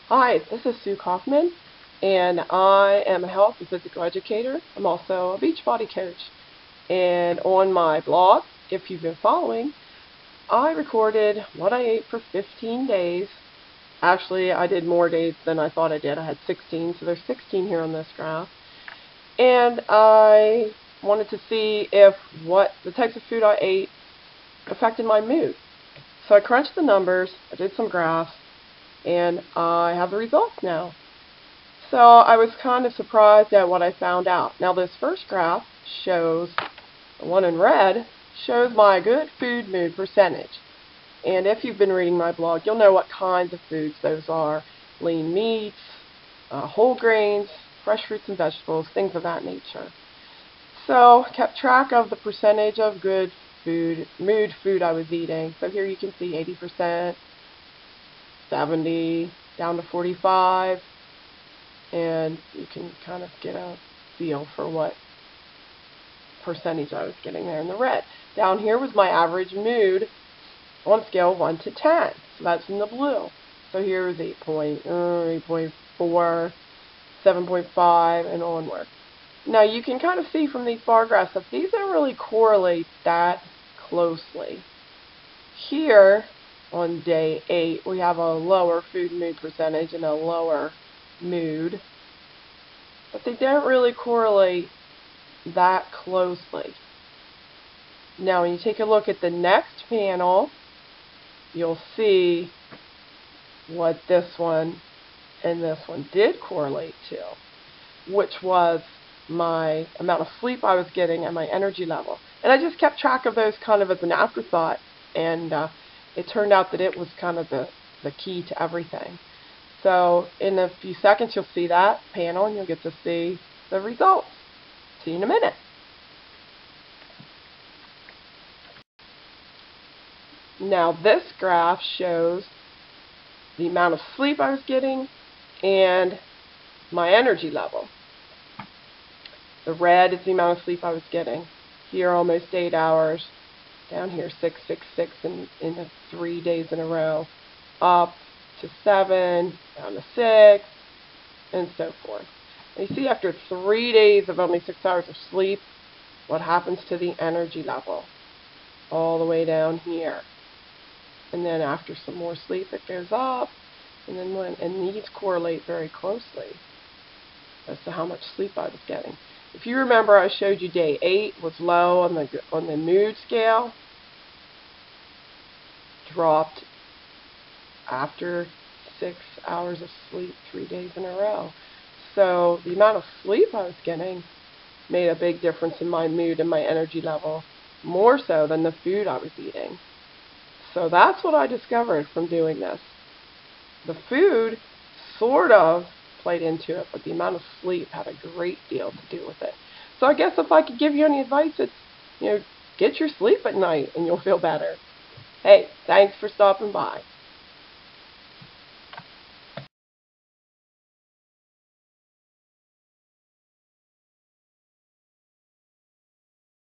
Hi, this is Sue Kaufman, and I am a health and physical educator. I'm also a Beachbody coach. And on my blog, if you've been following, I recorded what I ate for 15 days. Actually, I did more days than I thought I did. I had 16, so there's 16 here on this graph. And I wanted to see if what the types of food I ate affected my mood. So I crunched the numbers, I did some graphs, and I have the results now. So I was kind of surprised at what I found out. Now this first graph shows, the one in red, shows my good food mood percentage. And if you've been reading my blog, you'll know what kinds of foods those are. Lean meats, whole grains, fresh fruits and vegetables, things of that nature. So kept track of the percentage of good mood food I was eating. So here you can see 80%, 70, down to 45, and you can kind of get a feel for what percentage I was getting there in the red. Down here was my average mood on a scale of 1 to 10. So that's in the blue. So here is 8.4, 7.5, and onward. Now you can kind of see from these bar graphs that these don't really correlate that closely. Here on day 8 we have a lower food mood percentage and a lower mood, but they don't really correlate that closely. Now when you take a look at the next panel, you'll see what this one and this one did correlate to, which was my amount of sleep I was getting and my energy level. And I just kept track of those kind of as an afterthought, and it turned out that it was kind of the key to everything. So in a few seconds you'll see that panel and you'll get to see the results. See you in a minute. Now this graph shows the amount of sleep I was getting and my energy level. The red is the amount of sleep I was getting. Here almost 8 hours. Down here 6, in the 3 days in a row. Up to 7, down to 6, and so forth. And you see after 3 days of only 6 hours of sleep, what happens to the energy level. All the way down here. And then after some more sleep it goes up, and then and these correlate very closely as to how much sleep I was getting. If you remember, I showed you day 8 was low on the mood scale, dropped after 6 hours of sleep 3 days in a row. So the amount of sleep I was getting made a big difference in my mood and my energy level, more so than the food I was eating. So that's what I discovered from doing this. The food sort of played into it, but the amount of sleep had a great deal to do with it. So I guess if I could give you any advice, it's, get your sleep at night and you'll feel better. Hey, thanks for stopping by.